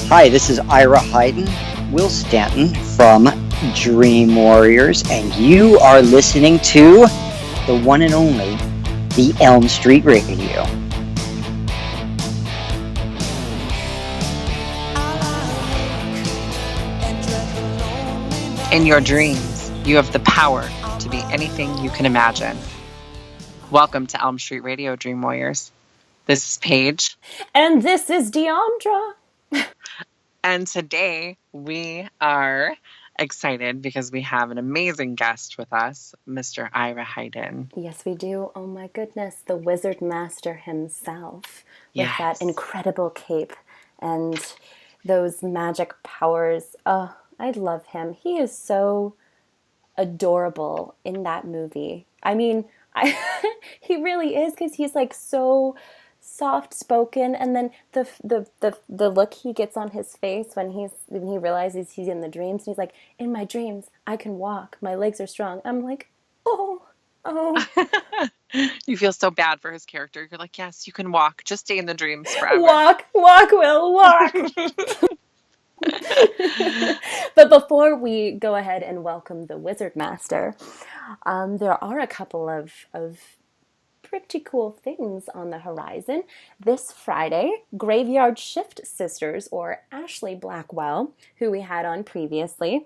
Hi, this is Ira Heiden, Will Stanton from Dream Warriors, and you are listening to the one and only, the Elm Street Radio. In your dreams, you have the power to be anything you can imagine. Welcome to Elm Street Radio, Dream Warriors. This is Paige. And this is Diandra. And today we are excited because we have an amazing guest with us, Mr. Ira Heiden. Yes, we do. Oh my goodness, the Wizard Master himself. With that incredible cape and those magic powers. Oh, I love him. He is so adorable in that movie. I mean, he really is, because he's like so soft-spoken, and then the look he gets on his face when he realizes he's in the dreams, and he's like, in my dreams I can walk, my legs are strong. I'm like, oh. You feel so bad for his character. You're like, yes, you can walk, just stay in the dreams forever. Walk, Will, walk. But before we go ahead and welcome the Wizard Master, there are a couple of pretty cool things on the horizon. This Friday, Graveyard Shift Sisters, or Ashley Blackwell, who we had on previously,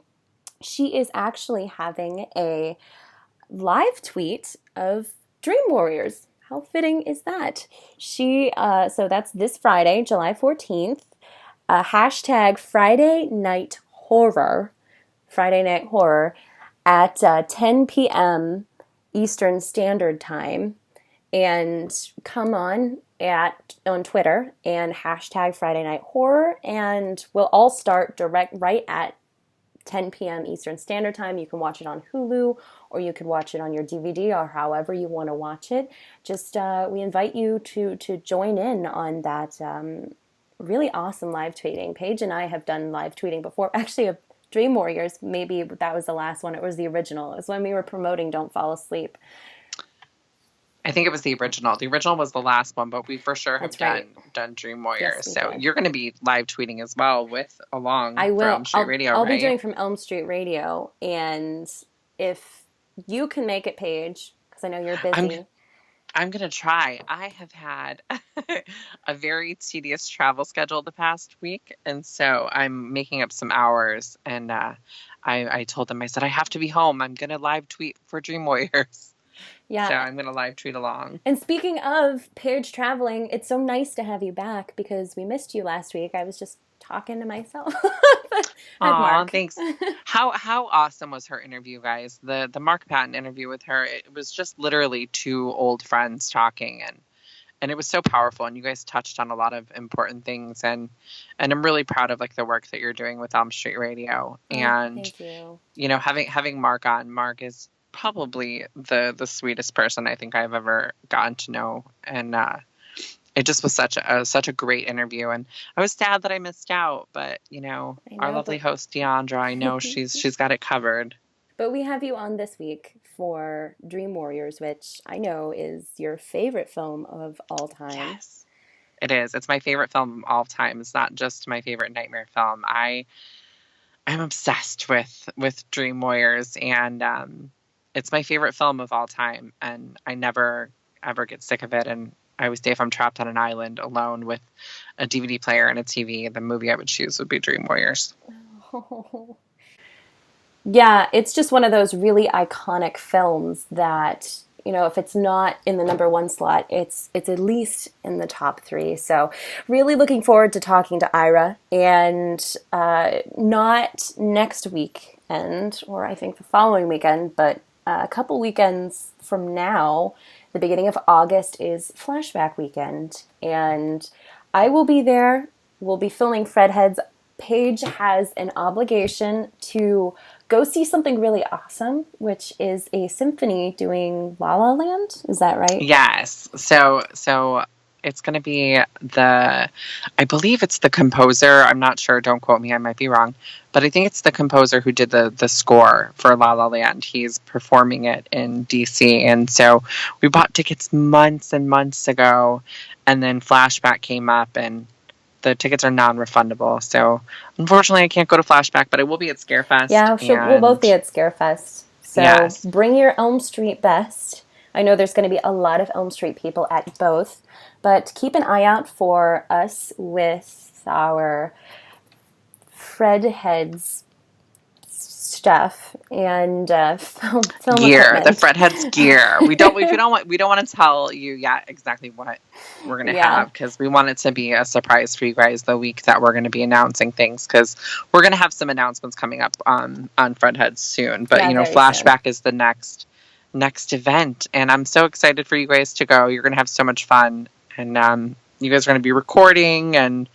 she is actually having a live tweet of Dream Warriors. How fitting is that? So that's this Friday, July 14th. Hashtag Friday Night Horror at 10 p.m. Eastern Standard Time. And come on Twitter and hashtag Friday Night Horror, and we'll all start right at 10 p.m. Eastern Standard Time. You can watch it on Hulu, or you could watch it on your DVD, or however you want to watch it. Just we invite you to join in on that really awesome live tweeting. Paige and I have done live tweeting before. Actually, of Dream Warriors, maybe that was the last one. It was the original. It was when we were promoting Don't Fall Asleep. I think it was the original. The original was the last one, but we for sure have done Dream Warriors. Yes, so you're going to be live tweeting as well for Elm Street Radio, I'll right? be doing from Elm Street Radio, and if you can make it, Paige, because I know you're busy. I'm going to try. I have had a very tedious travel schedule the past week, and so I'm making up some hours, and I told them, I said, I have to be home. I'm going to live tweet for Dream Warriors. Yeah. So I'm going to live tweet along. And speaking of Paige traveling, it's so nice to have you back, because we missed you last week. I was just talking to myself. Aw, thanks. How awesome was her interview, guys? The Mark Patton interview with her, it was just literally two old friends talking, and it was so powerful, and you guys touched on a lot of important things, and I'm really proud of like the work that you're doing with Elm Street Radio. And thank you. You know, having Mark on, Mark is probably the sweetest person I think I've ever gotten to know, and it just was such a great interview, and I was sad that I missed out, but you know our lovely host Diandra, I know she's got it covered. But we have you on this week for Dream Warriors, which I know is your favorite film of all time. Yes, it is. It's my favorite film of all time. It's not just my favorite nightmare film. I'm obsessed with Dream Warriors, and it's my favorite film of all time, and I never, ever get sick of it. And I always say if I'm trapped on an island alone with a DVD player and a TV, the movie I would choose would be Dream Warriors. Oh. Yeah, it's just one of those really iconic films that, you know, if it's not in the number one slot, it's at least in the top 3. So really looking forward to talking to Ira, and not next weekend, or I think the following weekend, but a couple weekends from now, the beginning of August is Flashback Weekend, and I will be there. We'll be filming Fredheads. Paige has an obligation to go see something really awesome, which is a symphony doing La La Land. Is that right? Yes. So it's going to be I believe it's the composer. I'm not sure. Don't quote me. I might be wrong. But I think it's the composer who did the score for La La Land. He's performing it in DC. And so we bought tickets months and months ago. And then Flashback came up, and the tickets are non-refundable. So unfortunately, I can't go to Flashback, but I will be at Scarefest. Yeah, sure. We'll both be at Scarefest. So yes, bring your Elm Street best. I know there's going to be a lot of Elm Street people at both, but keep an eye out for us with our Fred heads stuff and film gear, equipment. the Fredhead's gear. We don't want to tell you yet exactly what we're gonna have, because we want it to be a surprise for you guys the week that we're gonna be announcing things, because we're gonna have some announcements coming up on Fredheads soon. But Flashback is the next event, and I'm so excited for you guys to go. You're gonna have so much fun, and you guys are gonna be recording and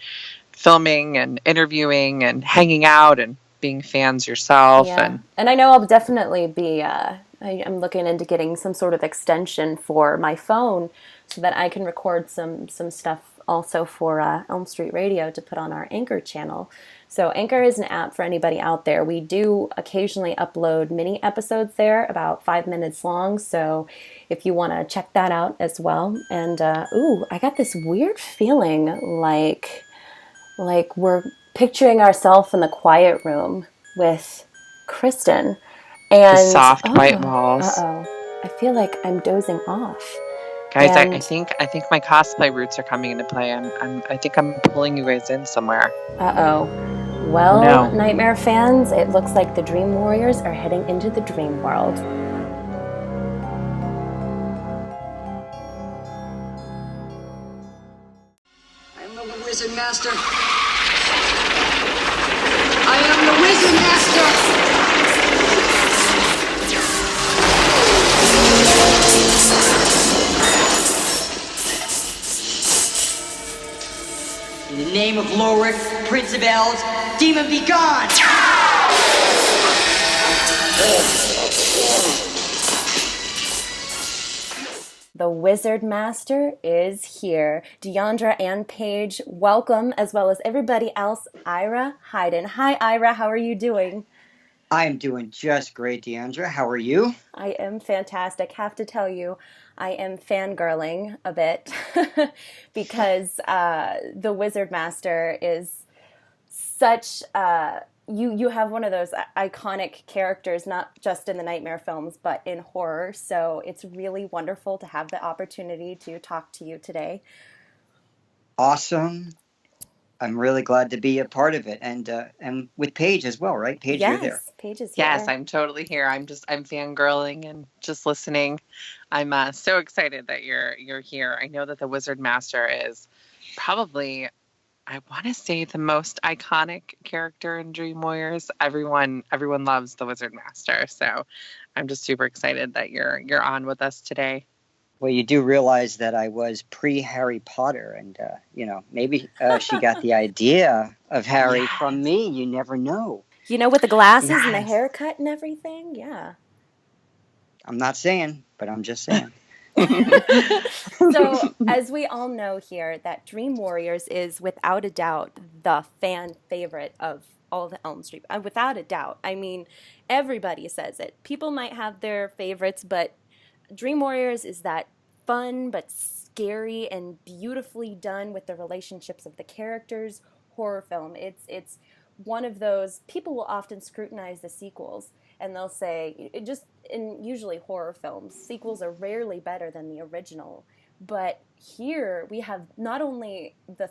filming and interviewing and hanging out and being fans yourself. And I know I'll definitely be I'm looking into getting some sort of extension for my phone so that I can record some stuff also for Elm Street Radio to put on our Anchor channel. So Anchor is an app for anybody out there. We do occasionally upload mini episodes there, about 5 minutes long. So if you want to check that out as well. And I got this weird feeling like we're picturing ourselves in the quiet room with Kristen and the soft white walls. I feel like I'm dozing off. Guys, I think my cosplay roots are coming into play. I think I'm pulling you guys in somewhere. Well, no. Nightmare fans, it looks like the Dream Warriors are heading into the dream world. I'm the Wizard Master. I am the Wizard Master! In the name of Lorik, Prince of Elves, demon be gone! The Wizard Master is here. Diandra and Paige, welcome, as well as everybody else. Ira Heiden. Hi, Ira. How are you doing? I am doing just great, Diandra. How are you? I am fantastic. Have to tell you, I am fangirling a bit because the Wizard Master is such... You have one of those iconic characters, not just in the Nightmare films, but in horror. So it's really wonderful to have the opportunity to talk to you today. Awesome. I'm really glad to be a part of it. And with Paige as well, right? Paige, you're there. Paige is here. Yes, I'm totally here. I'm fangirling and just listening. I'm so excited that you're here. I know that the Wizard Master is probably, I want to say, the most iconic character in Dream Warriors. Everyone loves the Wizard Master, so I'm just super excited that you're on with us today. Well, you do realize that I was pre-Harry Potter, and maybe she got the idea of Harry from me. You never know. With the glasses and the haircut and everything, yeah. I'm not saying, but I'm just saying. So, as we all know here, that Dream Warriors is without a doubt the fan favorite of all the Elm Street. Without a doubt. I mean, everybody says it. People might have their favorites, but Dream Warriors is that fun but scary and beautifully done with the relationships of the characters horror film. It's one of those, people will often scrutinize the sequels and they'll say, usually horror films, sequels are rarely better than the original. But here we have not only the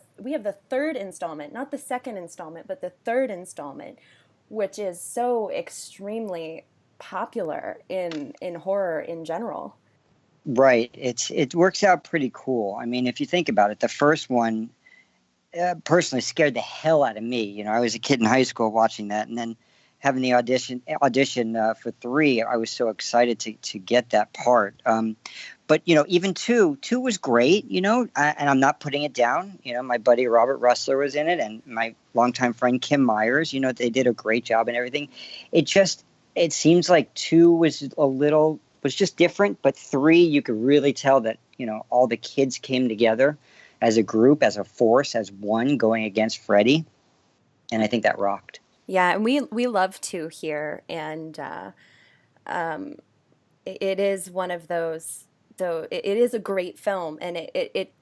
third installment, not the second installment, but the third installment, which is so extremely popular in horror in general. Right. It works out pretty cool. I mean, if you think about it, the first one personally scared the hell out of me. I was a kid in high school watching that, and then having the audition for 3, I was so excited to get that part. But even two was great. And I'm not putting it down. My buddy Robert Russler was in it, and my longtime friend Kim Myers. They did a great job and everything. It seems like 2 was just different, but 3, you could really tell that all the kids came together as a group, as a force, as one, going against Freddy, and I think that rocked. Yeah, and we love 2 here, and it is one of those. Though it is a great film, and it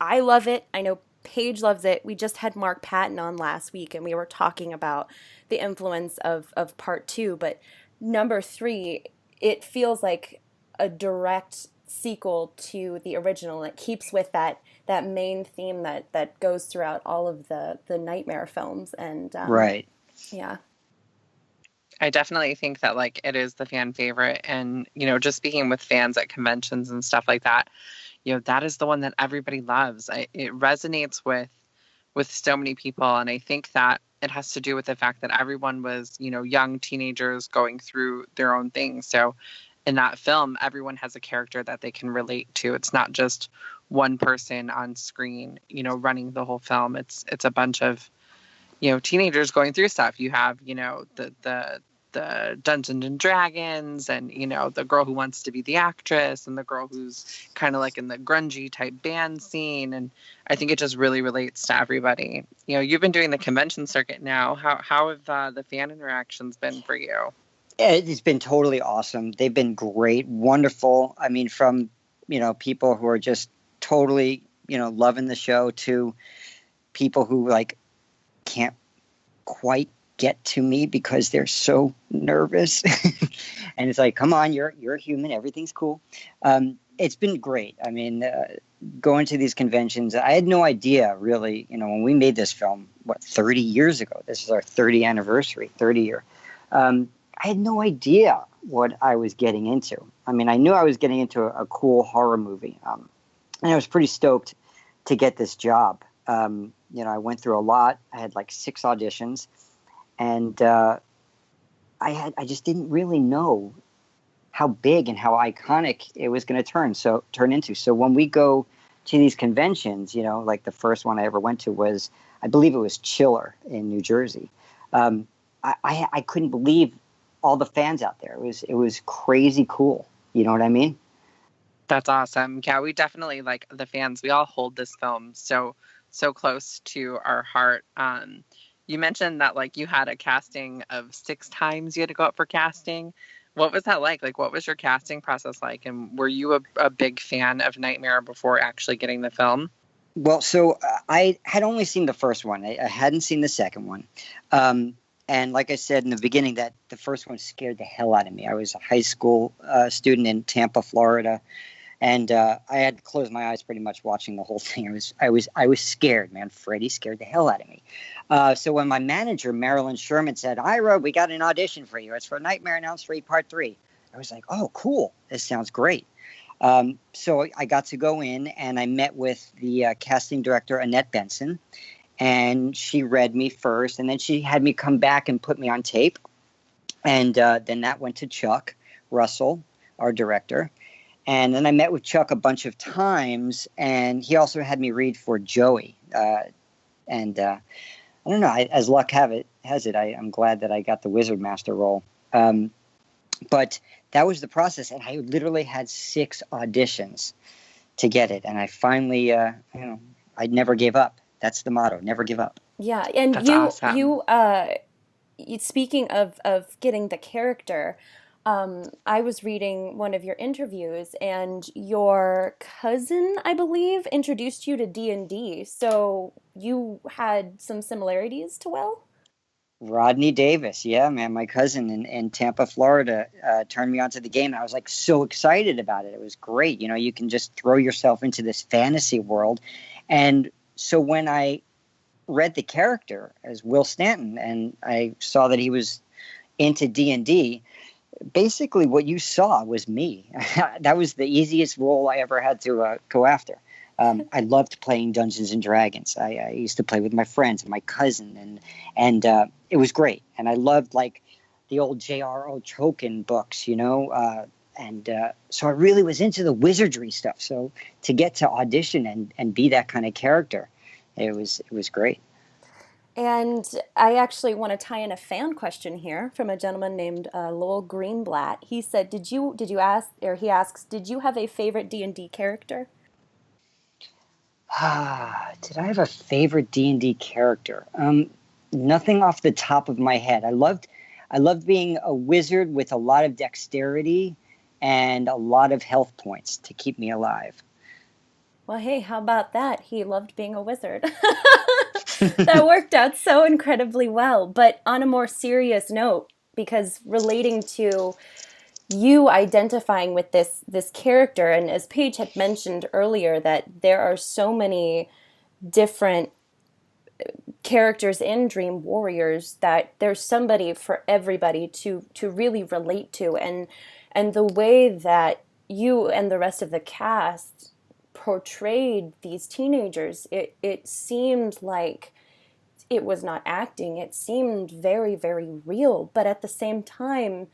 I love it. I know Paige loves it. We just had Mark Patton on last week, and we were talking about the influence of part two. But number three, it feels like a direct sequel to the original. It keeps with that main theme that goes throughout all of the Nightmare films. And Right. yeah. I definitely think that like it is the fan favorite, and just speaking with fans at conventions and stuff like that, that is the one that everybody loves. It resonates with so many people, and I think that it has to do with the fact that everyone was young teenagers going through their own things. So in that film, everyone has a character that they can relate to. It's not just one person on screen, running the whole film. It's a bunch of teenagers going through stuff. You have the Dungeons and Dragons, and the girl who wants to be the actress, and the girl who's kind of like in the grungy type band scene. And I think it just really relates to everybody. You've been doing the convention circuit now. How have the fan interactions been for you? It's been totally awesome. They've been great, wonderful. I mean, from people who are just totally loving the show to people who like can't quite get to me because they're so nervous. And it's like, come on, you're a human, everything's cool. It's been great. I mean, going to these conventions, I had no idea really, when we made this film, 30 years ago, this is our 30th anniversary, 30 year. I had no idea what I was getting into. I mean, I knew I was getting into a cool horror movie. And I was pretty stoked to get this job. I went through a lot. I had like 6 auditions. And I just didn't really know how big and how iconic it was going to turn into. So when we go to these conventions, like the first one I ever went to was, I believe it was Chiller in New Jersey. I couldn't believe all the fans out there. It was crazy cool. You know what I mean? That's awesome. Yeah, we definitely like the fans. We all hold this film so close to our heart. You mentioned that like you had a casting of 6 times you had to go up for casting. What was that like? Like, what was your casting process like? And were you a big fan of Nightmare before actually getting the film? Well, so I had only seen the first one. I hadn't seen the second one. And like I said in the beginning, that the first one scared the hell out of me. I was a high school student in Tampa, Florida. And I had to close my eyes pretty much watching the whole thing. I was scared, man. Freddy scared the hell out of me. So when my manager, Marilyn Sherman, said, "Ira, we got an audition for you. It's for Nightmare on Elm Street Part 3. I was like, oh, cool. This sounds great. So I got to go in, and I met with the casting director, Annette Benson. And she read me first, and then she had me come back and put me on tape. And then that went to Chuck Russell, our director. And then I met with Chuck a bunch of times, and he also had me read for Joey. And I don't know, as luck has it, I'm glad that I got the Wizard Master role. But that was the process, and I literally had 6 auditions to get it. And I finally, I never gave up. That's the motto: never give up. Yeah, and That's awesome. you speaking of getting the character. I was reading one of your interviews, and your cousin, I believe, introduced you to D&D. So you had some similarities to Will? Rodney Davis, yeah, man, my cousin in Tampa, Florida, turned me onto the game. I was like so excited about it. It was great. You can just throw yourself into this fantasy world. And so when I read the character as Will Stanton, and I saw that he was into D&D, basically what you saw was me. That was the easiest role I ever had to go after. I loved playing Dungeons and Dragons. I used to play with my friends and my cousin, and it was great. And I loved like the old J.R.R. Tolkien books, and so I really was into the wizardry stuff. So to get to audition and be that kind of character, it was great. And I actually want to tie in a fan question here from a gentleman named Lowell Greenblatt. He said, "Did you ask?" Or he asks, "Did you have a favorite D&D character?" Did I have a favorite D&D character? Nothing off the top of my head. I loved being a wizard with a lot of dexterity and a lot of health points to keep me alive. Well, hey, how about that? He loved being a wizard. That worked out so incredibly well. But on a more serious note, because relating to you identifying with this character, and as Paige had mentioned earlier, that there are so many different characters in Dream Warriors, that there's somebody for everybody to really relate to, and the way that you and the rest of the cast portrayed these teenagers, it seemed like it was not acting. It seemed very, very real, but at the same time,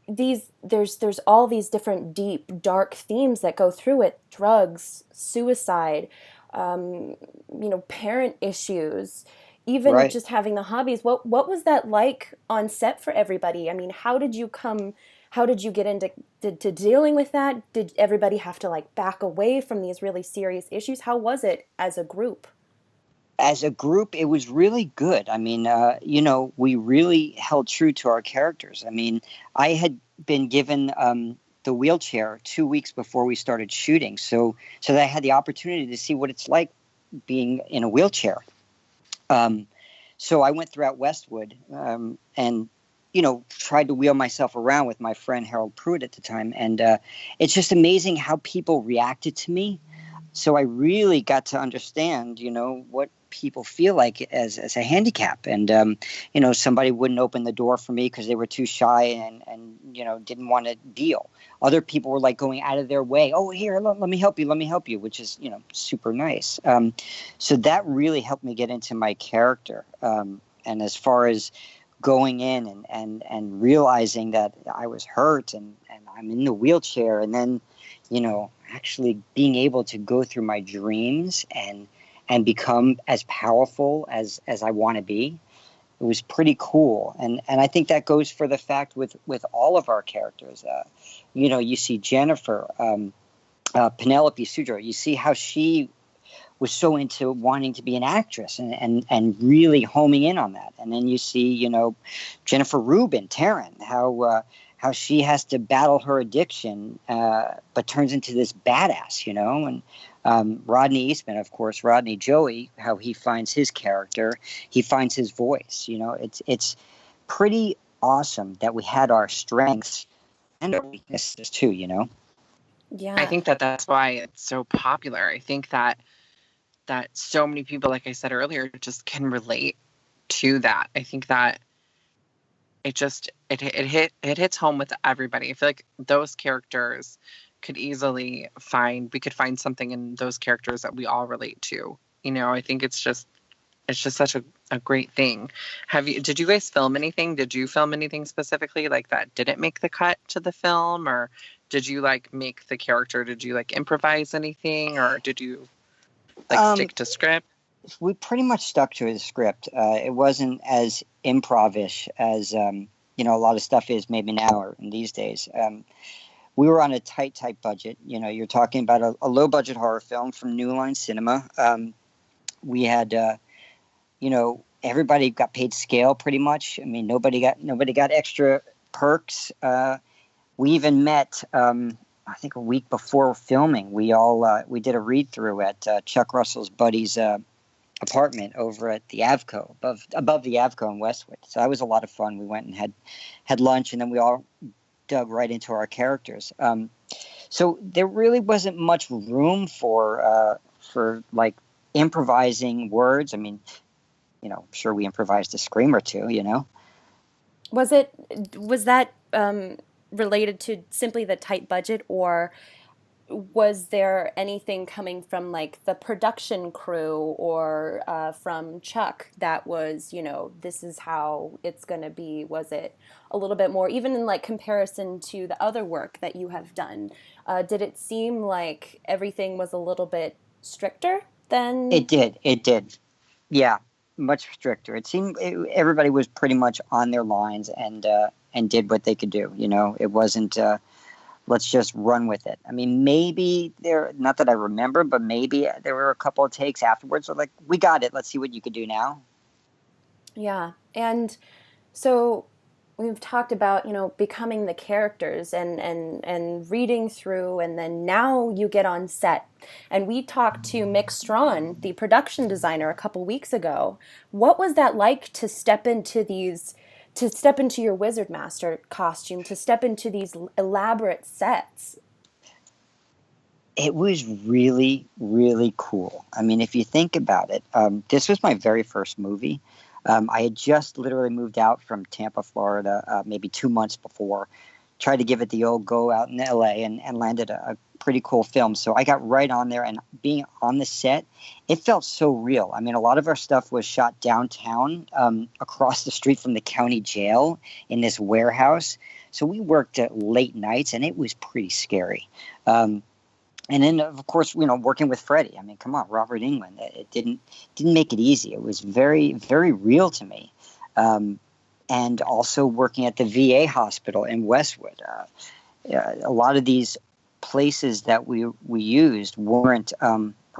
there's all these different deep, dark themes that go through it: drugs, suicide, parent issues, even Right. just having the hobbies. What was that like on set for everybody? I mean, how did you get into to dealing with that? Did everybody have to like back away from these really serious issues? How was it as a group? As a group, it was really good. I mean, we really held true to our characters. I mean, I had been given the wheelchair 2 weeks before we started shooting, so that I had the opportunity to see what it's like being in a wheelchair. So I went throughout Westwood and tried to wheel myself around with my friend Harold Pruitt at the time, and it's just amazing how people reacted to me. So I really got to understand, what people feel like as a handicap. And, somebody wouldn't open the door for me because they were too shy and didn't want to deal. Other people were like going out of their way. Oh, here, let me help you, which is, super nice. So that really helped me get into my character. And as far as going in and realizing that I was hurt and I'm in the wheelchair, and then, actually being able to go through my dreams and become as powerful as I want to be, it was pretty cool. And I think that goes for the fact with all of our characters. You see Jennifer, Penelope Sudra, you see how she was so into wanting to be an actress and really homing in on that. And then you see, Jennifer Rubin, Taryn, how she has to battle her addiction, but turns into this badass, and Rodney Eastman, of course, Rodney Joey, how he finds his character, he finds his voice. It's pretty awesome that we had our strengths and our weaknesses too. Yeah, I think that's why it's so popular. I think that so many people, like I said earlier, just can relate to that. I think that it hits home with everybody. I feel like those characters we could find something in those characters that we all relate to. I think it's just such a great thing. Did you guys film anything? Did you film anything specifically like that didn't make the cut to the film, or did you like make the character? Did you like improvise anything, or did you stick to script? We pretty much stuck to the script. It wasn't as improv-ish as a lot of stuff is maybe now or in these days. We were on a tight budget. You're talking about a low budget horror film from New Line Cinema. We had, everybody got paid scale pretty much. I mean, nobody got extra perks. We even met, I think a week before filming. We did a read through at Chuck Russell's buddy's apartment over at the Avco, above the Avco in Westwood. So that was a lot of fun. We went and had lunch, and then we all dug right into our characters. So there really wasn't much room for like improvising words. I mean, I'm sure we improvised a scream or two, Was that related to simply the tight budget, or was there anything coming from like the production crew or from Chuck that was, this is how it's going to be? Was it a little bit more, even in like comparison to the other work that you have done? Did it seem like everything was a little bit stricter than? It did. Yeah, much stricter. It seemed everybody was pretty much on their lines and did what they could do. It wasn't, let's just run with it. I mean, maybe not that I remember, but maybe there were a couple of takes afterwards. So like, we got it. Let's see what you could do now. Yeah. And so we've talked about, becoming the characters and reading through, and then now you get on set. And we talked to Mick Strawn, the production designer, a couple weeks ago. What was that like to step into your Wizard Master costume, to step into these elaborate sets? It was really, really cool. I mean, if you think about it, this was my very first movie. I had just literally moved out from Tampa, Florida, maybe 2 months before. Tried to give it the old go out in LA and landed a pretty cool film. So I got right on there, and being on the set, it felt so real. I mean, a lot of our stuff was shot downtown, across the street from the county jail in this warehouse. So we worked at late nights, and it was pretty scary. And then, of course, working with Freddy. I mean, come on, Robert Englund. It didn't make it easy. It was very, very real to me. And also working at the VA hospital in Westwood. A lot of these places that we used weren't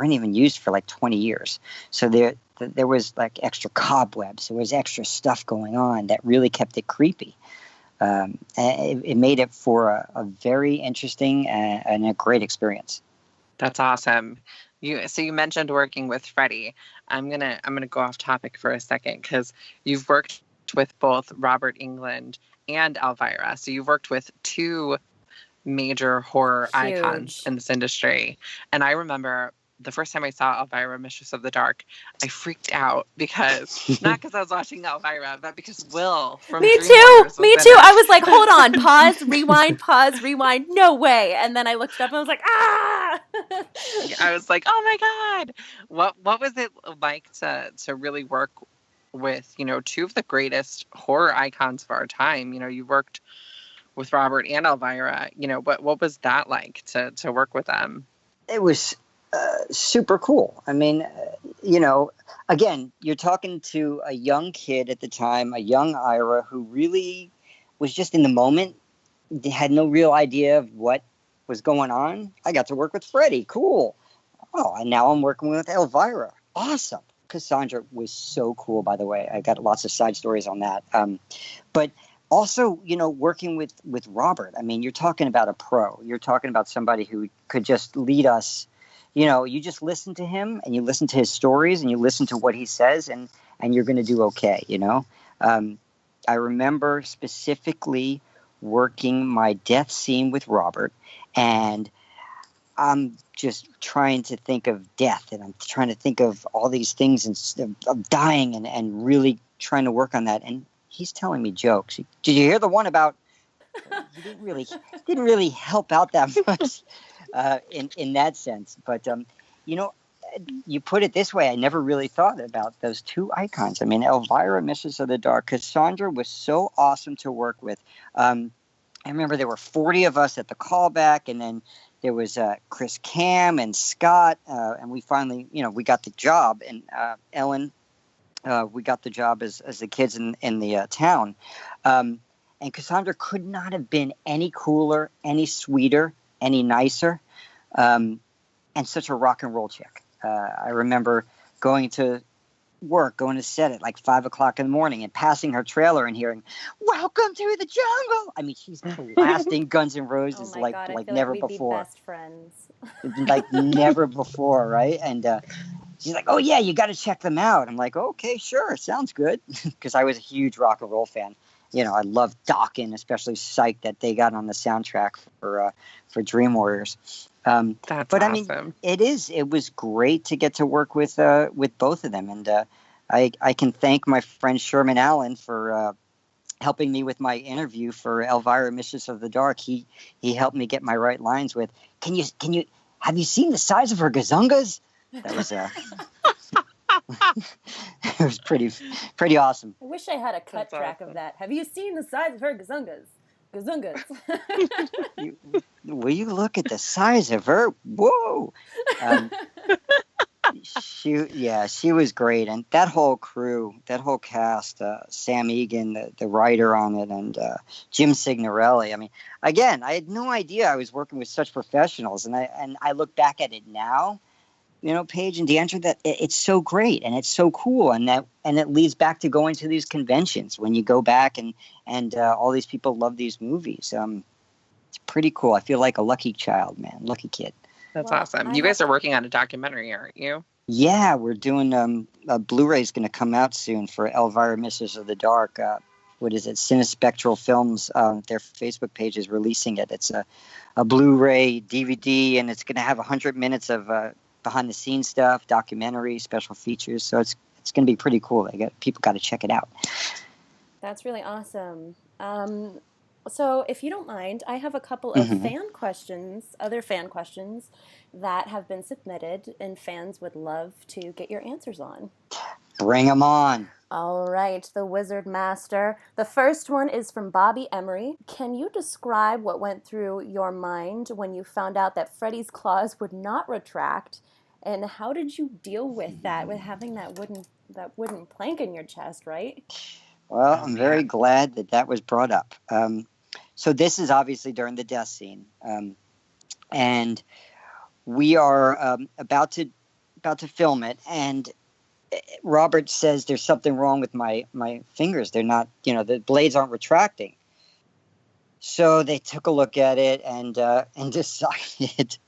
even used for like 20 years. So there was like extra cobwebs. There was extra stuff going on that really kept it creepy. It made it for a very interesting and a great experience. That's awesome. So you mentioned working with Freddy. I'm gonna go off topic for a second, because you've worked with both Robert Englund and Elvira. So you've worked with two major horror icons in this industry. And I remember the first time I saw Elvira, Mistress of the Dark, I freaked out not because I was watching Elvira, but because Will from Me Dream too. Warriors was Me in too. it. I was like, hold on, pause, rewind. No way. And then I looked up and I was like, ah! I was like, oh my God. What was it like to really work with, two of the greatest horror icons of our time? You worked with Robert and Elvira. What was that like to work with them? It was super cool. I mean, again, you're talking to a young kid at the time, a young Ira, who really was just in the moment. They had no real idea of what was going on. I got to work with Freddy. Cool. Oh, and now I'm working with Elvira. Awesome. Cassandra was so cool, by the way. I got lots of side stories on that. But also, working with Robert, I mean, you're talking about a pro. You're talking about somebody who could just lead us. You just listen to him, and you listen to his stories, and you listen to what he says, and you're going to do okay, I remember specifically working my death scene with Robert, and I'm just trying to think of death, and I'm trying to think of all these things of dying, and really trying to work on that. And he's telling me jokes. Did you hear the one about? He didn't really help out that much in that sense. But you put it this way, I never really thought about those two icons. I mean, Elvira, Mistress of the Dark. Cassandra was so awesome to work with. I remember there were 40 of us at the callback, and then there was Chris Cam and Scott, and we finally, we got the job. And Ellen, we got the job as the kids in the town. And Cassandra could not have been any cooler, any sweeter, any nicer, and such a rock and roll chick. I remember going to set at like 5 o'clock in the morning and passing her trailer and hearing, "Welcome to the jungle." I mean, she's blasting Guns N' Roses God, I feel never like we'd before. Be best friends. Like never before, right? And she's like, "Oh yeah, you got to check them out." I'm like, "Okay, sure, sounds good," because I was a huge rock and roll fan. I love Dokken, especially Psych, that they got on the soundtrack for Dream Warriors. That's but awesome. I mean, it was great to get to work with both of them, and I can thank my friend Sherman Allen for helping me with my interview for Elvira, Mistress of the Dark. He helped me get my right lines with, "Can you have you seen the size of her gazungas?" That was it was pretty awesome. I wish I had a cut track of that. Have you seen the size of her gazungas? Gazungas. Will you look at the size of her? Whoa. She was great. And that whole crew, that whole cast, Sam Egan, the writer on it, and Jim Signorelli. I mean, again, I had no idea I was working with such professionals. And I look back at it now, Paige and Diandra, that it's so great and it's so cool, and it leads back to going to these conventions when you go back and all these people love these movies. It's pretty cool. I feel like a lucky child, man, lucky kid. That's awesome. You guys are working on a documentary, aren't you? Yeah, we're doing a Blu-ray's going to come out soon for Elvira Misses of the Dark. What is it? Cinespectral Films. Their Facebook page is releasing it. It's a Blu-ray DVD, and it's going to have 100 minutes of behind-the-scenes stuff, documentary, special features. So it's going to be pretty cool. People got to check it out. That's really awesome. So if you don't mind, I have a couple of other fan questions that have been submitted and fans would love to get your answers on. Bring them on. All right, the Wizard Master. The first one is from Bobby Emery. Can you describe what went through your mind when you found out that Freddy's claws would not retract, and how did you deal with that, with having that wooden plank in your chest, right? Well, I'm very glad that was brought up. So this is obviously during the death scene, and we are about to film it, and Robert says there's something wrong with my fingers. They're not, the blades aren't retracting. So they took a look at it and decided,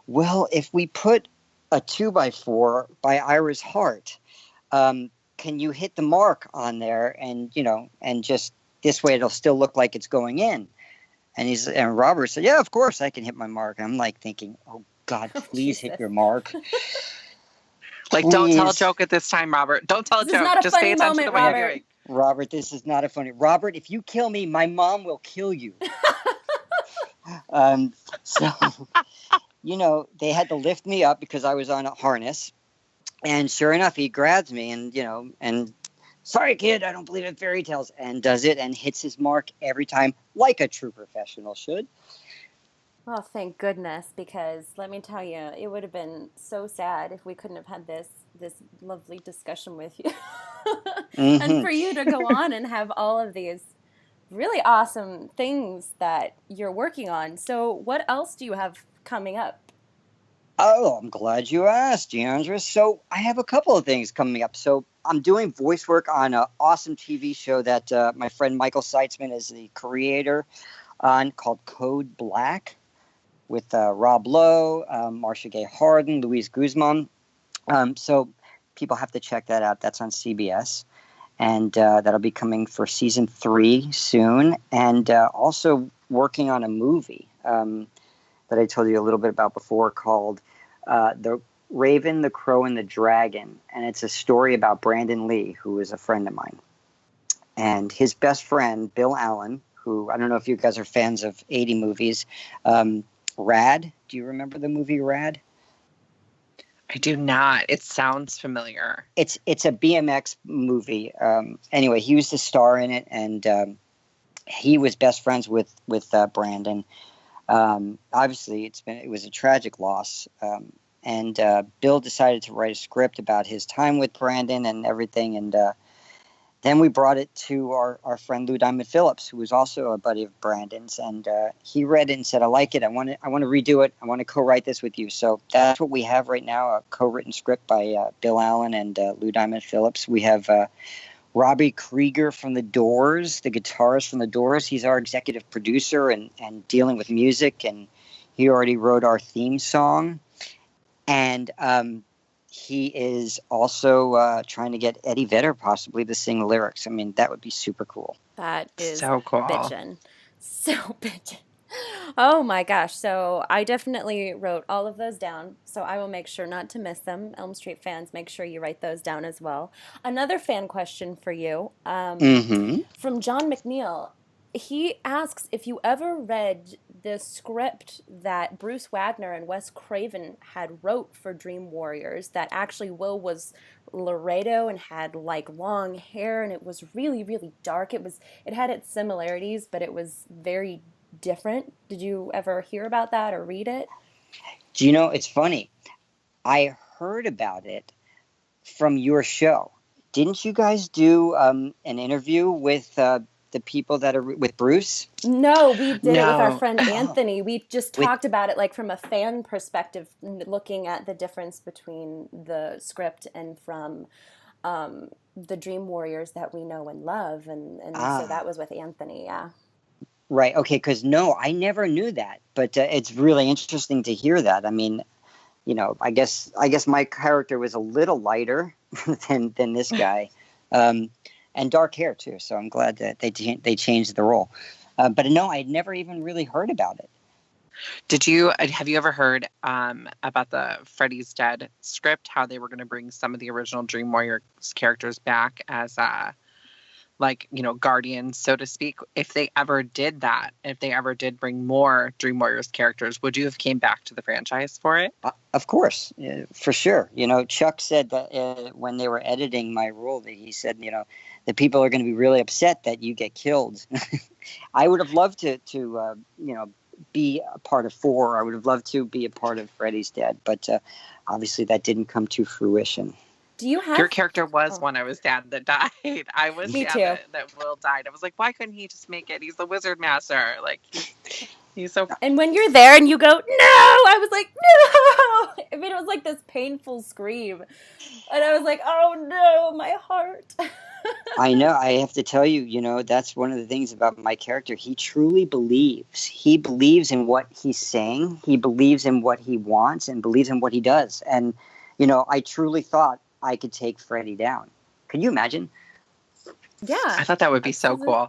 well, if we put a 2x4 by Ira's heart, can you hit the mark on there and just this way it'll still look like it's going in? And Robert said, yeah, of course I can hit my mark. I'm like thinking, oh God, please hit your mark. Like, please. Don't tell a joke at this time, Robert. Don't tell a joke. Just pay attention to what you're doing. Robert, this is not a funny. Robert, if you kill me, my mom will kill you. So, they had to lift me up because I was on a harness. And sure enough, he grabs me and sorry, kid, I don't believe in fairy tales, and does it and hits his mark every time like a true professional should. Oh, thank goodness, because let me tell you, it would have been so sad if we couldn't have had this lovely discussion with you. And for you to go on and have all of these really awesome things that you're working on. So what else do you have coming up? Oh, I'm glad you asked, Diandra. So I have a couple of things coming up. So I'm doing voice work on an awesome TV show that my friend Michael Seitzman is the creator on, called Code Black, with Rob Lowe, Marcia Gay Harden, Luis Guzman. So people have to check that out. That's on CBS. And that'll be coming for season 3 soon. And also working on a movie that I told you a little bit about before called The Raven, the Crow, and the Dragon. And it's a story about Brandon Lee, who is a friend of mine. And his best friend, Bill Allen, who, I don't know if you guys are fans of 80 movies, Rad. Do you remember the movie Rad? I do not. It sounds familiar. It's a BMX movie. Anyway, he was the star in it, and he was best friends with Brandon. Obviously, it was a tragic loss. And Bill decided to write a script about his time with Brandon and everything, and then we brought it to our friend Lou Diamond Phillips, who was also a buddy of Brandon's, and he read it and said, I like it. I want to redo it. I want to co-write this with you. So that's what we have right now, a co-written script by Bill Allen and Lou Diamond Phillips. We have Robbie Krieger from The Doors, the guitarist from The Doors. He's our executive producer and dealing with music, and he already wrote our theme song. And he is also trying to get Eddie Vedder possibly to sing the lyrics. I mean, that would be super cool. That is so cool. So bitchin'. Oh my gosh. So I definitely wrote all of those down. So I will make sure not to miss them. Elm Street fans, make sure you write those down as well. Another fan question for you from John McNeil. He asks if you ever read the script that Bruce Wagner and Wes Craven had wrote for Dream Warriors, that actually Will was Laredo and had like long hair, and it was really, really dark. It had its similarities, but it was very different. Did you ever hear about that or read it? Do you know, it's funny. I heard about it from your show. Didn't you guys do an interview with the people that are with Bruce? No, we did it with our No. friend Anthony. We just With- talked about it like from a fan perspective, looking at the difference between the script and from the Dream Warriors that we know and love. And so that was with Anthony, yeah. Right. Okay. Because no, I never knew that, but it's really interesting to hear that. I mean, you know, I guess my character was a little lighter than this guy, and dark hair too. So I'm glad that they changed the role. But no, I'd never even really heard about it. Have you ever heard about the Freddy's Dead script? How they were going to bring some of the original Dream Warriors characters back as guardians, so to speak. If they ever did that, if they ever did bring more Dream Warriors characters, would you have came back to the franchise for it? Of course, for sure. You know, Chuck said that when they were editing my role, that he said, you know, the people are going to be really upset that you get killed. I would have loved to be a part of 4. I would have loved to be a part of Freddy's Dead, but obviously that didn't come to fruition. Do you have... Your character was one I was sad that died. I was Me sad too. that Will died. I was like, why couldn't he just make it? He's the Wizard Master. Like, he's so... And when you're there and you go, no, I was like, no! I mean, it was like this painful scream. And I was like, oh no, my heart. I know. I have to tell you, you know, that's one of the things about my character. He truly believes. He believes in what he's saying. He believes in what he wants and believes in what he does. And, you know, I truly thought I could take Freddy down. Can you imagine? Yeah. I thought that would be so cool.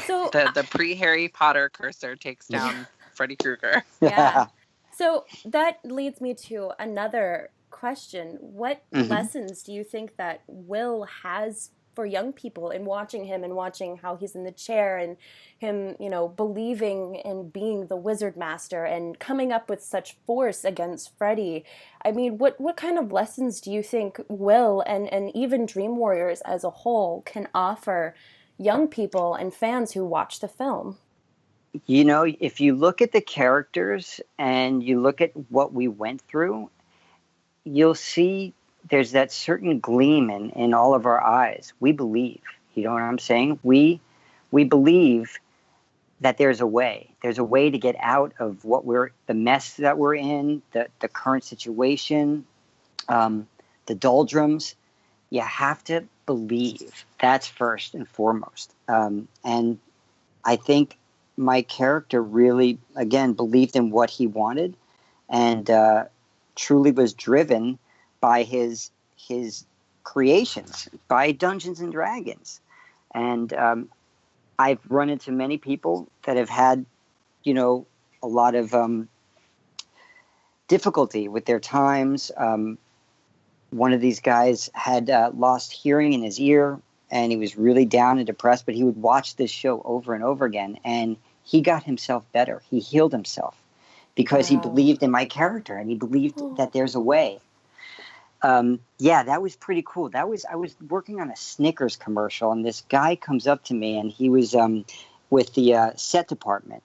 So the pre-Harry Potter cursor takes down Freddy Krueger. Yeah. So that leads me to another question. What lessons do you think that Will has for young people in watching him and watching how he's in the chair and him, you know, believing in being the Wizard Master and coming up with such force against Freddy? I mean, what kind of lessons do you think Will and even Dream Warriors as a whole can offer young people and fans who watch the film? You know, if you look at the characters and you look at what we went through, you'll see there's that certain gleam in all of our eyes. We believe, you know what I'm saying? We believe that there's a way. There's a way to get out of the mess that we're in, the current situation, the doldrums. You have to believe. That's first and foremost. And I think my character really, again, believed in what he wanted and truly was driven by his creations, by Dungeons and Dragons. And I've run into many people that have had, you know, a lot of difficulty with their times. One of these guys had lost hearing in his ear, and he was really down and depressed, but he would watch this show over and over again, and he got himself better. He healed himself because he believed in my character, and he believed that there's a way. Yeah, that was pretty cool. I was working on a Snickers commercial, and this guy comes up to me, and he was with the set department,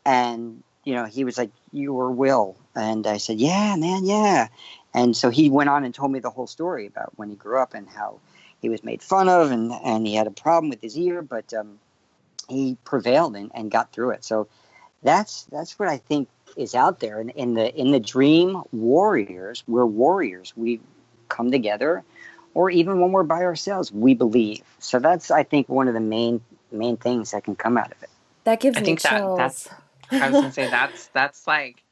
and you know, he was like, "You were Will," and I said, "Yeah, man, yeah." And so he went on and told me the whole story about when he grew up and how he was made fun of, and he had a problem with his ear, but he prevailed and got through it. So that's what I think is out there. And in the Dream Warriors, we're warriors. We come together, or even when we're by ourselves, we believe. So that's, I think, one of the main things that can come out of it. That gives I me think chills. I was gonna say that's like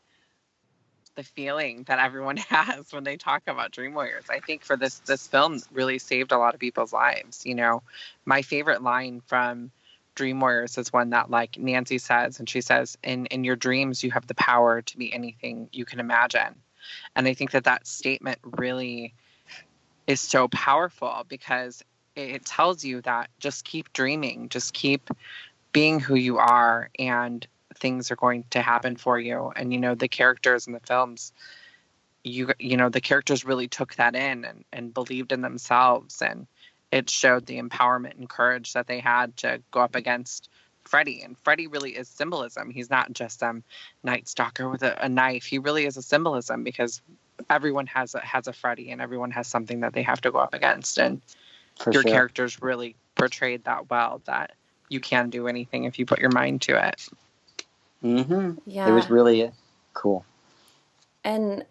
the feeling that everyone has when they talk about Dream Warriors. I think for this film really saved a lot of people's lives. You know, my favorite line from Dream Warriors is one that, like, Nancy says, and she says, in your dreams you have the power to be anything you can imagine. And I think that statement really is so powerful because it tells you that just keep dreaming, just keep being who you are, and things are going to happen for you. And, you know, the characters in the films, you know, the characters really took that in and believed in themselves, and it showed the empowerment and courage that they had to go up against Freddy. And Freddy really is symbolism. He's not just some Night Stalker with a knife. He really is a symbolism because everyone has a Freddy, and everyone has something that they have to go up against. And your characters really portrayed that well, that you can do anything if you put your mind to it. Yeah. It was really cool. And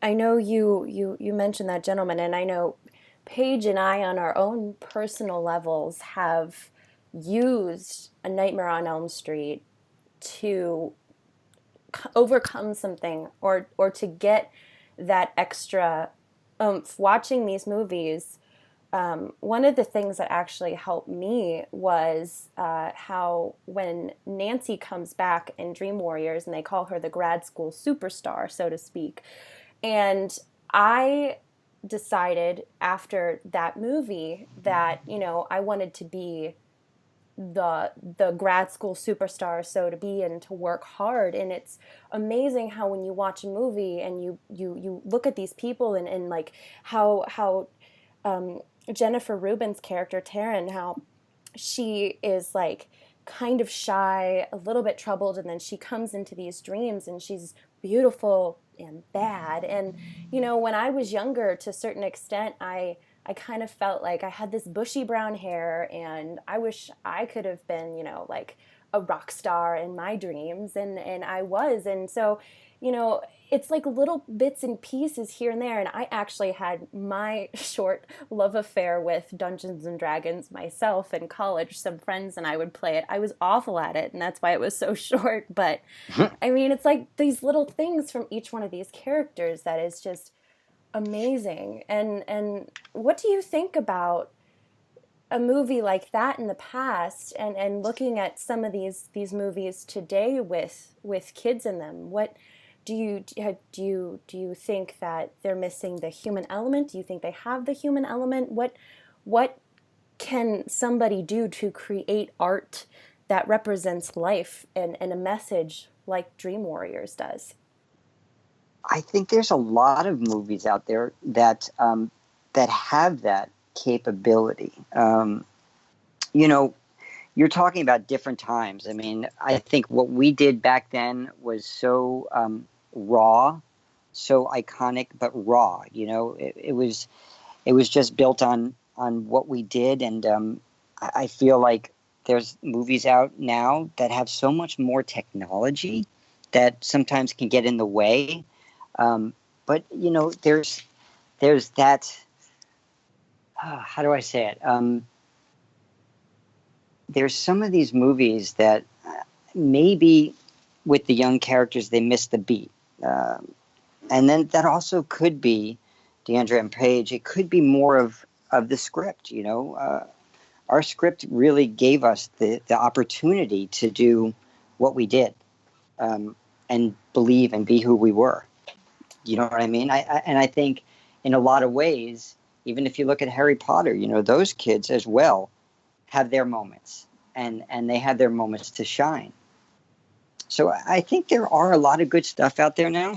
I know you mentioned that gentleman, and I know Paige and I, on our own personal levels, have used A Nightmare on Elm Street to overcome something, or to get that extra oomph watching these movies. One of the things that actually helped me was how when Nancy comes back in Dream Warriors, and they call her the grad school superstar, so to speak. And I decided after that movie that, I wanted to be the grad school superstar, so to be, and to work hard. And it's amazing how when you watch a movie and you look at these people, and like how Jennifer Rubin's character Taryn, how she is like kind of shy, a little bit troubled, and then she comes into these dreams and she's beautiful and bad. And when I was younger, to a certain extent, I kind of felt like I had this bushy brown hair, and I wish I could have been, like a rock star in my dreams, and I was. And so, it's like little bits and pieces here and there. And I actually had my short love affair with Dungeons and Dragons myself in college. Some friends and I would play it. I was awful at it, and that's why it was so short. But I mean, it's like these little things from each one of these characters that is just amazing. And what do you think about a movie like that in the past, and looking at some of these movies today with kids in them? What do you think that they're missing the human element? Do you think they have the human element? What can somebody do to create art that represents life and a message like Dream Warriors does? I think there's a lot of movies out there that have that capability. You're talking about different times. I mean, I think what we did back then was so raw, so iconic, but raw. It was just built on what we did, and I feel like there's movies out now that have so much more technology that sometimes can get in the way. But there's that. How do I say it? There's some of these movies that maybe with the young characters they miss the beat, and then that also could be Diandra and Paige. It could be more of the script. Our script really gave us the opportunity to do what we did, and believe and be who we were. You know what I mean? I think in a lot of ways, even if you look at Harry Potter, those kids as well have their moments, and they have their moments to shine. So I think there are a lot of good stuff out there now.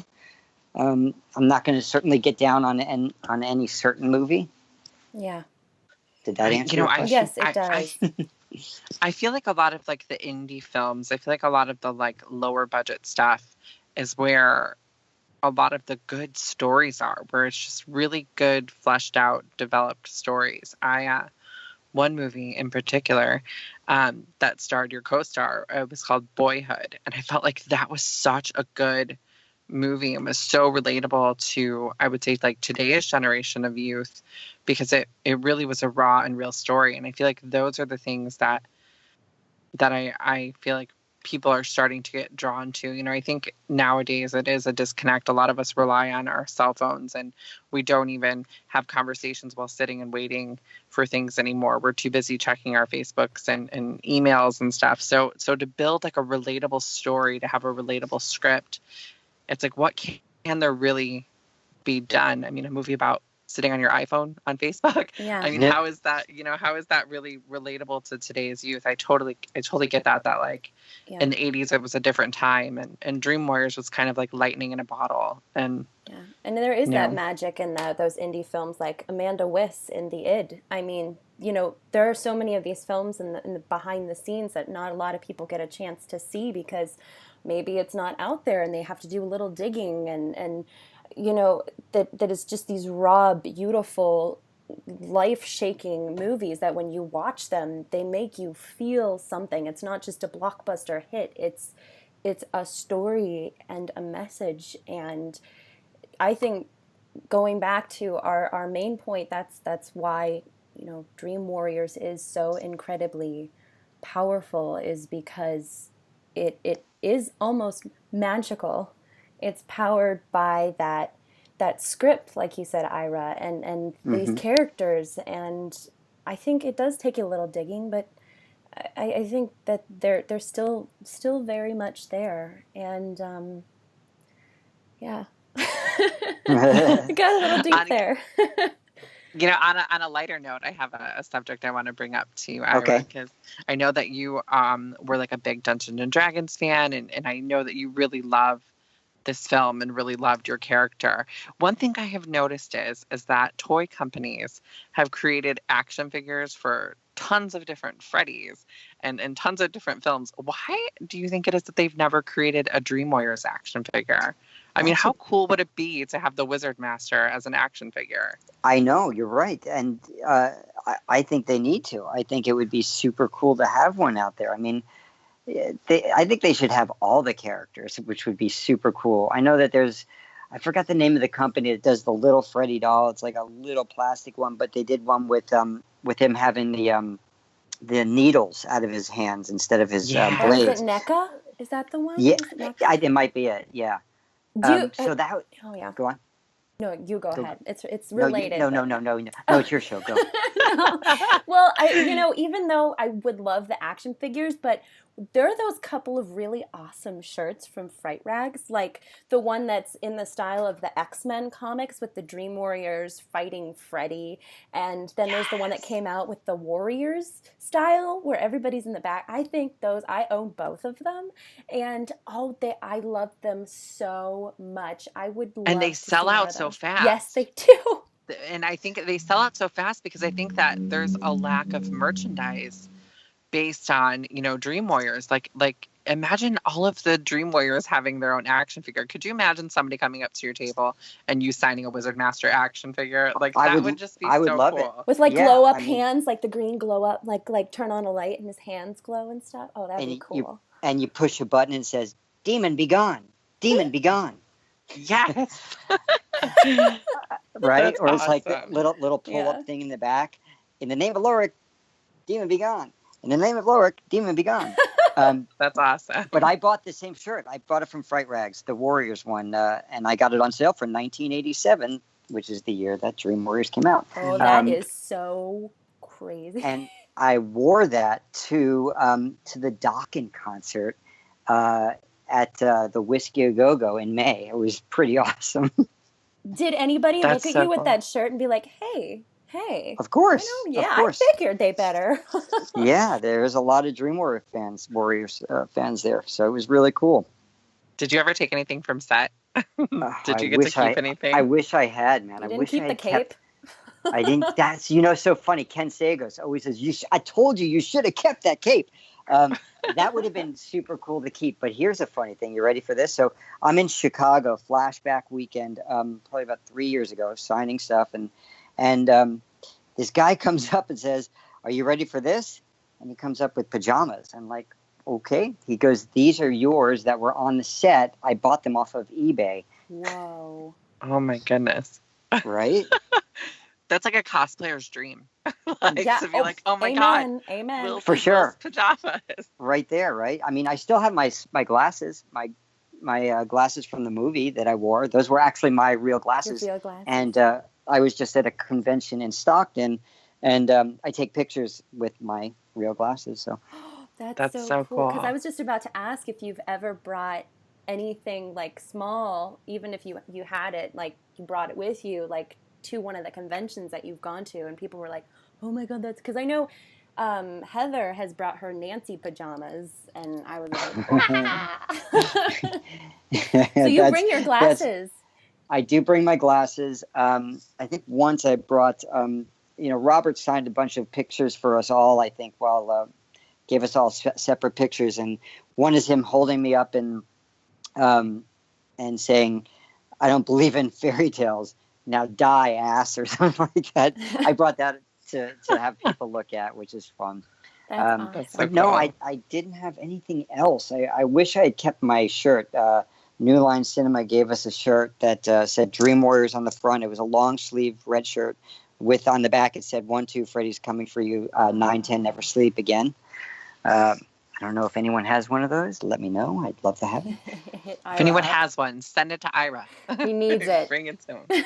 I'm not going to certainly get down on any certain movie. Yeah. Did that answer your question? Yes, it does. I feel like a lot of like the indie films, I feel like a lot of the like lower budget stuff is where a lot of the good stories are, where it's just really good, fleshed out, developed stories. One movie in particular that starred your co-star, it was called Boyhood, and I felt like that was such a good movie and was so relatable to, I would say, like today's generation of youth, because it really was a raw and real story. And I feel like those are the things that I feel like people are starting to get drawn to. I think nowadays it is a disconnect. A lot of us rely on our cell phones, and we don't even have conversations while sitting and waiting for things anymore. We're too busy checking our Facebooks and emails and stuff. So to build like a relatable story, to have a relatable script, it's like, what can there really be done? I mean, a movie about sitting on your iPhone on Facebook. Yeah. I mean, how is that really relatable to today's youth? I totally get that like in the 80s it was a different time, and Dream Warriors was kind of like lightning in a bottle. And yeah, and there is that magic in those indie films like Amanda Wyss in The Id. I mean, there are so many of these films in the behind the scenes that not a lot of people get a chance to see, because maybe it's not out there and they have to do a little digging, and that is just these raw, beautiful life-shaking movies that when you watch them, they make you feel something. It's not just a blockbuster hit. It's a story and a message. And I think going back to our main point, that's why, Dream Warriors is so incredibly powerful, is because it is almost magical. It's powered by that script, like you said, Ira, and these characters. And I think it does take a little digging, but I think that they're still very much there. And yeah. Got a little deep there. On a lighter note, I have a subject I want to bring up to you, Ira, because I know that you were like a big Dungeons and Dragons fan, and I know that you really love this film and really loved your character. One thing I have noticed is that toy companies have created action figures for tons of different Freddys and tons of different films. Why do you think it is that they've never created a Dream Warriors action figure? I mean, how cool would it be to have the Wizard Master as an action figure? I know, you're right. And I think they need to. I think it would be super cool to have one out there. I mean, I think they should have all the characters, which would be super cool. I know that I forgot the name of the company that does the little Freddy doll. It's like a little plastic one, but they did one with him having the needles out of his hands instead of his blades. Is it NECA? Is that the one? Yeah, it might be it. Yeah. Go on. No, you go ahead. It's related. No, it's your show. Go. No. Well, even though I would love the action figures, but there are those couple of really awesome shirts from Fright Rags, like the one that's in the style of the X-Men comics with the Dream Warriors fighting Freddy, and then there's the one that came out with the Warriors style where everybody's in the back. I think I own both of them, and I love them so much. I would love and they to sell see out so fast. Yes, they do. And I think they sell out so fast because I think that there's a lack of merchandise based on, Dream Warriors. Like imagine all of the Dream Warriors having their own action figure. Could you imagine somebody coming up to your table and you signing a Wizard Master action figure? Like that would just be so love cool. It. With glow up hands, like the green glow up, like turn on a light and his hands glow and stuff. Oh, that'd be cool. And you push a button and it says, "Demon be gone. Demon be gone." Yes. Right? That's or it's awesome. like the little pull-up thing in the back. In the name of Lorik, demon be gone. In the name of Lorik, demon be gone. That's awesome. But I bought the same shirt. I bought it from Fright Rags, the Warriors one, and I got it on sale for $19.87, which is the year that Dream Warriors came out. Oh, that is so crazy. And I wore that to the Dokken concert at the Whiskey A Go Go in May. It was pretty awesome. Did anybody look at you with cool. that shirt and be like, hey? Of course. I figured they better. Yeah, there's a lot of Dream Warriors fans there. So it was really cool. Did you ever take anything from set? Did you get to keep anything? I wish I had, man. You I didn't wish keep I had the cape? I didn't. That's so funny. Ken Sagos always says, I told you should have kept that cape. That would have been super cool to keep. But here's a funny thing. You ready for this? So I'm in Chicago, flashback weekend, probably about 3 years ago, signing stuff. And this guy comes up and says, "Are you ready for this?" And he comes up with pajamas. I'm like, okay. He goes, "These are yours that were on the set. I bought them off of eBay." Whoa. Oh, my goodness. Right? That's like a cosplayer's dream. To be like, oh my amen, God. Amen. Will's pajamas. Right there, right? I mean, I still have my glasses, my glasses from the movie that I wore. Those were actually my real glasses. Your real glasses. And I was just at a convention in Stockton, and I take pictures with my real glasses. So That's so cool. Because I was just about to ask if you've ever brought anything like small, even if you had it, like you brought it with you, like to one of the conventions that you've gone to, and people were like, "Oh my God, that's..." Because I know Heather has brought her Nancy pajamas, and I was like, So you bring your glasses. I do bring my glasses. I think once I brought, Robert signed a bunch of pictures for us all, I think, gave us all separate pictures. And one is him holding me up and saying, "I don't believe in fairy tales, now die ass or something like that. I brought that to have people look at, which is fun. That's so But no, cool. I didn't have anything else. I wish I had kept my shirt. New Line Cinema gave us a shirt that said Dream Warriors on the front. It was a long sleeve red shirt with on the back it said 1-2 Freddy's coming for you, 9-10 never sleep again. I don't know if anyone has one of those. Let me know. I'd love to have it. If anyone has one, send it to Ira. He needs it. Bring it to him.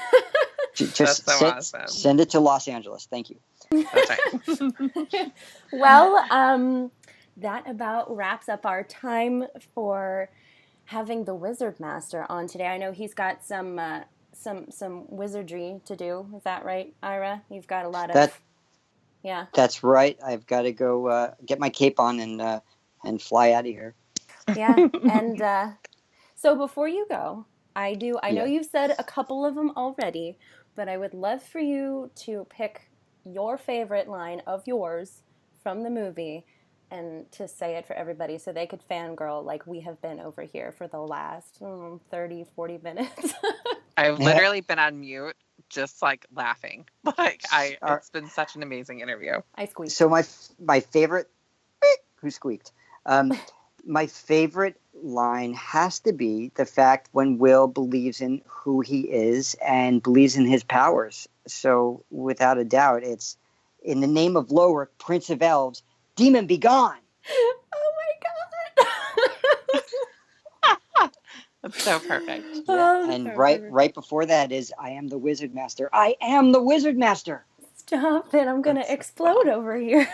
Just That's so awesome. Send it to Los Angeles. Thank you. That's right. Well, that about wraps up our time for having the Wizard Master on today. I know he's got some wizardry to do. Is that right, Ira? You've got a lot of... Yeah. That's right. I've got to go get my cape on and fly out of here. Yeah. And so before you go, I know you've said a couple of them already, but I would love for you to pick your favorite line of yours from the movie and to say it for everybody so they could fangirl like we have been over here for the last 30, 40 minutes. I've literally been on mute just like laughing. It's been such an amazing interview. I squeaked. So my favorite, who squeaked? My favorite line has to be the fact when Will believes in who he is and believes in his powers. So without a doubt, it's in the name of Lorik, Prince of Elves, demon be gone. Oh my God. That's so perfect. Yeah. And right before that is I am the Wizard Master. I am the Wizard Master. Stop it. I'm going to explode over here.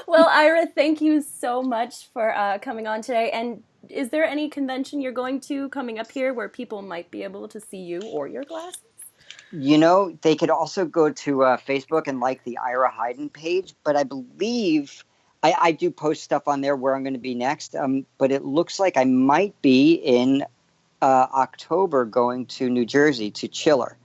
Well, Ira, thank you so much for coming on today. And is there any convention you're going to coming up here where people might be able to see you or your glasses? You know, they could also go to Facebook and like the Ira Heiden page, but I believe I do post stuff on there where I'm going to be next. But it looks like I might be in October going to New Jersey to Chiller.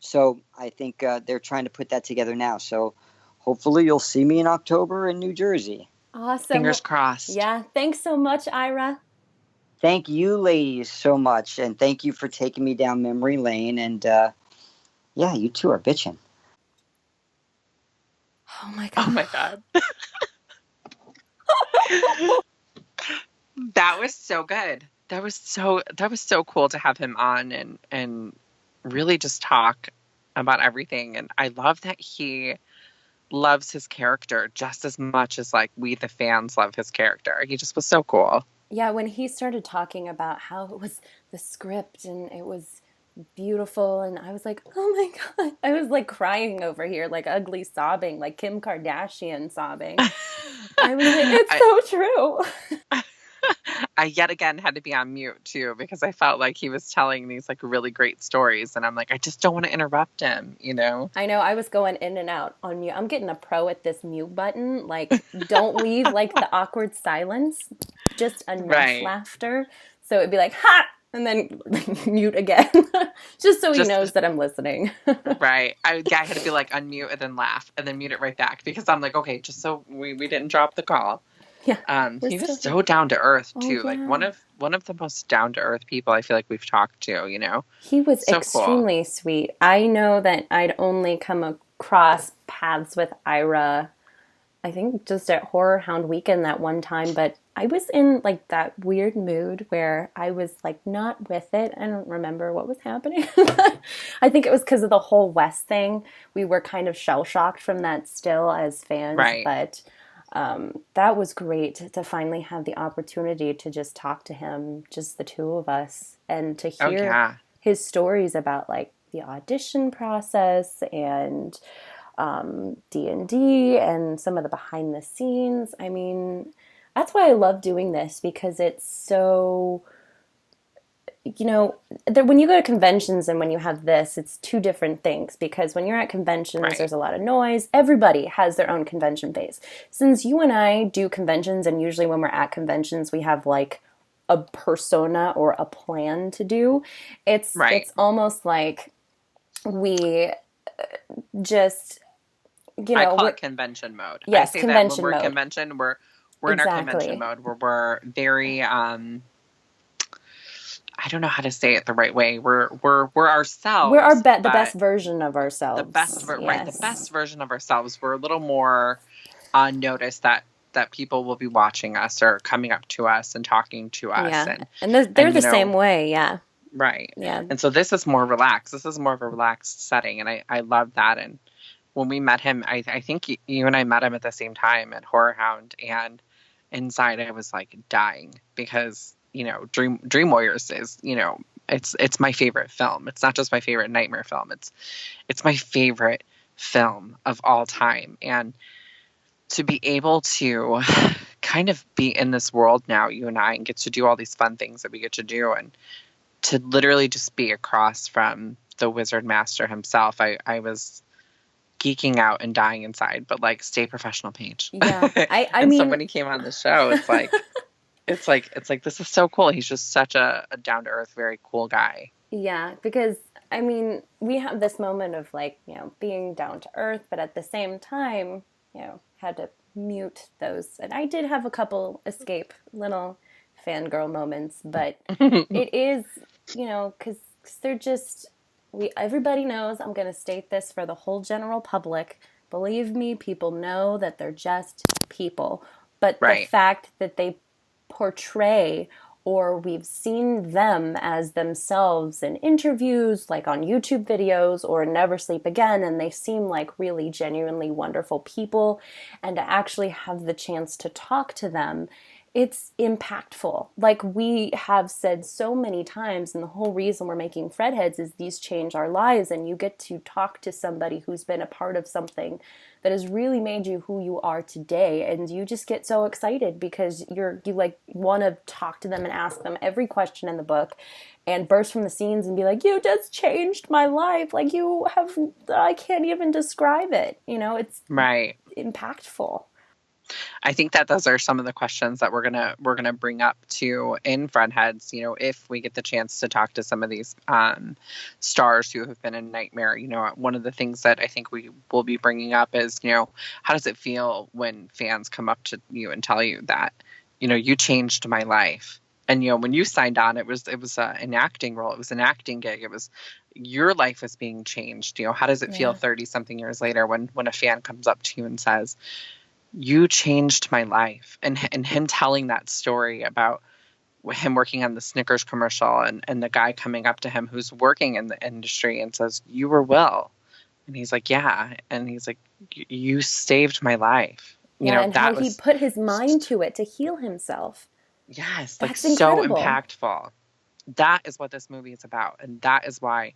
So I think they're trying to put that together now. So hopefully you'll see me in October in New Jersey. Awesome. Fingers crossed. Yeah. Thanks so much, Ira. Thank you, ladies, so much. And thank you for taking me down memory lane. And you two are bitching. Oh my God. Oh my God. That was so good. That was so cool to have him on and really just talk about everything. And I love that he loves his character just as much as like we the fans love his character. He just was so cool. Yeah, when he started talking about how it was the script and it was beautiful, and I was like, oh my God. I was like crying over here, like ugly sobbing, like Kim Kardashian sobbing. I was like, it's so true. I yet again had to be on mute too because I felt like he was telling these like really great stories and I'm like, I just don't want to interrupt him, you know? I know, I was going in and out on mute. I'm getting a pro at this mute button. Like, don't leave like the awkward silence, just enough laughter. So it'd be like, ha! And then mute again, just so he knows that I'm listening. Right. I had to be like unmute and then laugh and then mute it right back because I'm like, okay, just so we didn't drop the call. Yeah. He was so down to earth too. Yeah. Like one of the most down to earth people I feel like we've talked to, you know. He was so extremely sweet. I know that I'd only come across paths with Ira, I think just at Horror Hound Weekend that one time, but I was in like that weird mood where I was like not with it. I don't remember what was happening. I think it was because of the whole West thing. We were kind of shell-shocked from that still as fans, but that was great to finally have the opportunity to just talk to him, just the two of us, and to hear his stories about like the audition process and D&D and some of the behind the scenes. I mean, that's why I love doing this because it's so, you know, when you go to conventions and when you have this, it's two different things because when you're at conventions, there's a lot of noise. Everybody has their own convention phase. Since you and I do conventions and usually when we're at conventions, we have like a persona or a plan to do. It's almost like we just, you know. I call it convention mode. Yes, I say convention that when we're mode. Convention, we're in our convention mode where we're very, I don't know how to say it the right way. We're ourselves. We're the best version of ourselves. The best version of ourselves. We're a little more on notice that people will be watching us or coming up to us and talking to us. Yeah. And they're the same way. Yeah. Right. Yeah. And so this is more relaxed. This is more of a relaxed setting. And I love that. And when we met him, I think you and I met him at the same time at Horror Hound. And inside I was like dying because, Dream Warriors is, it's my favorite film. It's not just my favorite nightmare film. It's my favorite film of all time. And to be able to kind of be in this world now, you and I, and get to do all these fun things that we get to do, and to literally just be across from the Wizard Master himself, I was geeking out and dying inside, but like, stay professional, Paige. Yeah. I mean, so when he came on the show, it's like, it's like, this is so cool. He's just such a down-to-earth, very cool guy. Yeah, because, I mean, we have this moment of, like, being down-to-earth, but at the same time, had to mute those. And I did have a couple escape little fangirl moments, but it is, because they're just, everybody knows, I'm going to state this for the whole general public, believe me, people know that they're just people. But the fact that they portray, or we've seen them as themselves in interviews, like on YouTube videos or Never Sleep Again, and they seem like really genuinely wonderful people, and to actually have the chance to talk to them, it's impactful. Like we have said so many times, and the whole reason we're making Fredheads is these change our lives, and you get to talk to somebody who's been a part of something that has really made you who you are today, and you just get so excited because you like want to talk to them and ask them every question in the book and burst from the scenes and be like, you just changed my life. Like I can't even describe it. It's impactful. I think that those are some of the questions that we're gonna bring up to in Fredheads. If we get the chance to talk to some of these stars who have been in Nightmare, one of the things that I think we will be bringing up is, how does it feel when fans come up to you and tell you that, you changed my life? And when you signed on, it was an acting role, it was an acting gig, it was your life was being changed. How does it feel 30 something years later when a fan comes up to you and says, you changed my life? And him telling that story about him working on the Snickers commercial and the guy coming up to him who's working in the industry and says, you were Will. And he's like, yeah. And he's like, you saved my life. And how he put his mind to it to heal himself. Yes. That's so impactful. That is what this movie is about. And that is why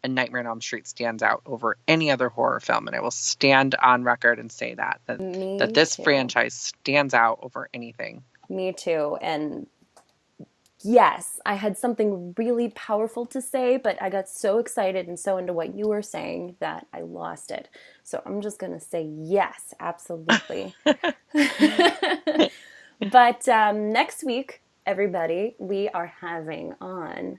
A Nightmare on Elm Street stands out over any other horror film, and I will stand on record and say that this franchise stands out over anything. Me too. And yes, I had something really powerful to say, but I got so excited and so into what you were saying that I lost it. So I'm just going to say yes, absolutely. But next week, everybody, we are having on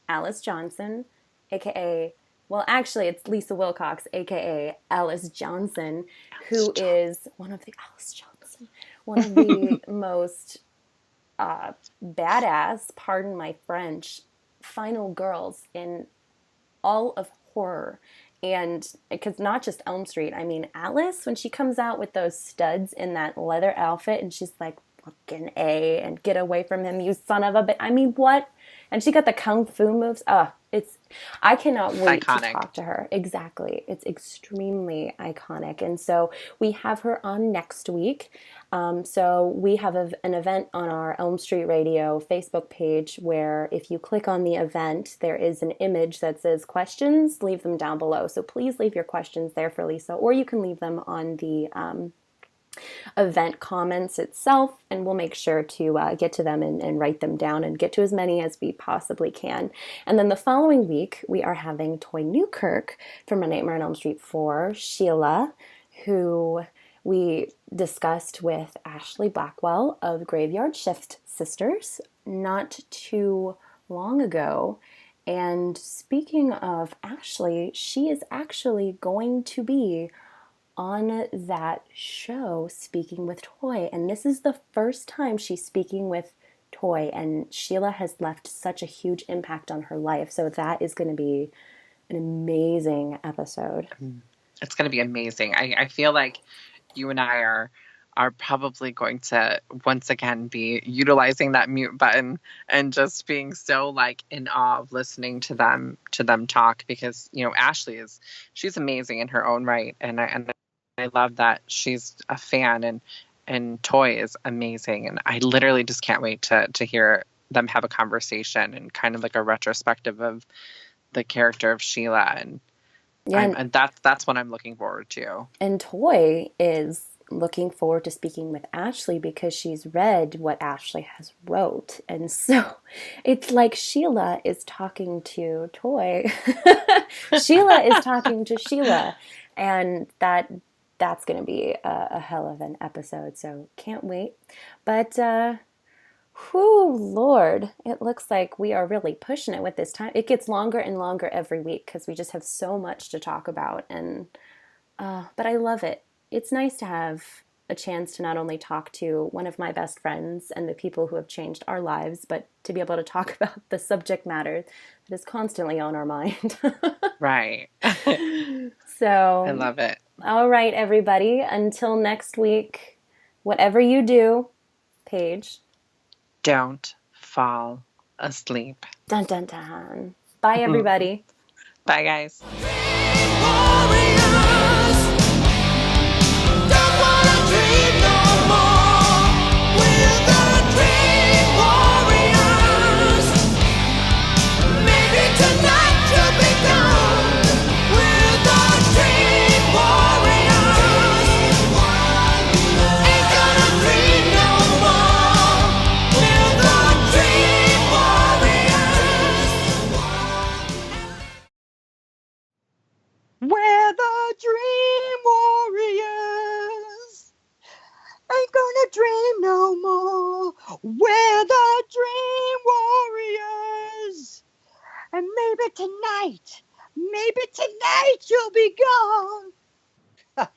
Alice Johnson, a.k.a., well, actually, it's Lisa Wilcox, a.k.a. Alice Johnson, who is one of the most badass, pardon my French, final girls in all of horror. And because not just Elm Street, I mean, Alice, when she comes out with those studs in that leather outfit and she's like, fucking A, and get away from him, you son of a bitch. I mean, what? And she got the kung fu moves. I cannot wait to talk to her. Exactly. It's extremely iconic. And so we have her on next week. So we have an event on our Elm Street Radio Facebook page where if you click on the event, there is an image that says questions. Leave them down below. So please leave your questions there for Lisa, or you can leave them on the event comments itself, and we'll make sure to get to them and write them down and get to as many as we possibly can. And then the following week, we are having Toy Newkirk from A Nightmare on Elm Street 4, Sheila, who we discussed with Ashley Blackwell of Graveyard Shift Sisters not too long ago. And speaking of Ashley, she is actually going to be on that show speaking with Toy, and this is the first time she's speaking with Toy, and Sheila has left such a huge impact on her life. So that is going to be an amazing episode. It's going to be amazing. I feel like you and I are probably going to once again be utilizing that mute button and just being so like in awe of listening to them talk, because Ashley she's amazing in her own right, and I love that she's a fan, and Toy is amazing, and I literally just can't wait to hear them have a conversation and kind of like a retrospective of the character of Sheila, and that's what I'm looking forward to. And Toy is looking forward to speaking with Ashley because she's read what Ashley has wrote, and so it's like Sheila is talking to Toy. Sheila is talking to Sheila, and that's going to be a hell of an episode, so can't wait. But Lord, it looks like we are really pushing it with this time. It gets longer and longer every week because we just have so much to talk about, and but I love it. It's nice to have a chance to not only talk to one of my best friends and the people who have changed our lives, but to be able to talk about the subject matter that is constantly on our mind. Right. So I love it. All right, everybody. Until next week, whatever you do, Paige, don't fall asleep. Dun dun dun. Bye, everybody. Bye, guys. We're the Dream Warriors. Ain't gonna dream no more. We're the Dream Warriors. And maybe tonight you'll be gone.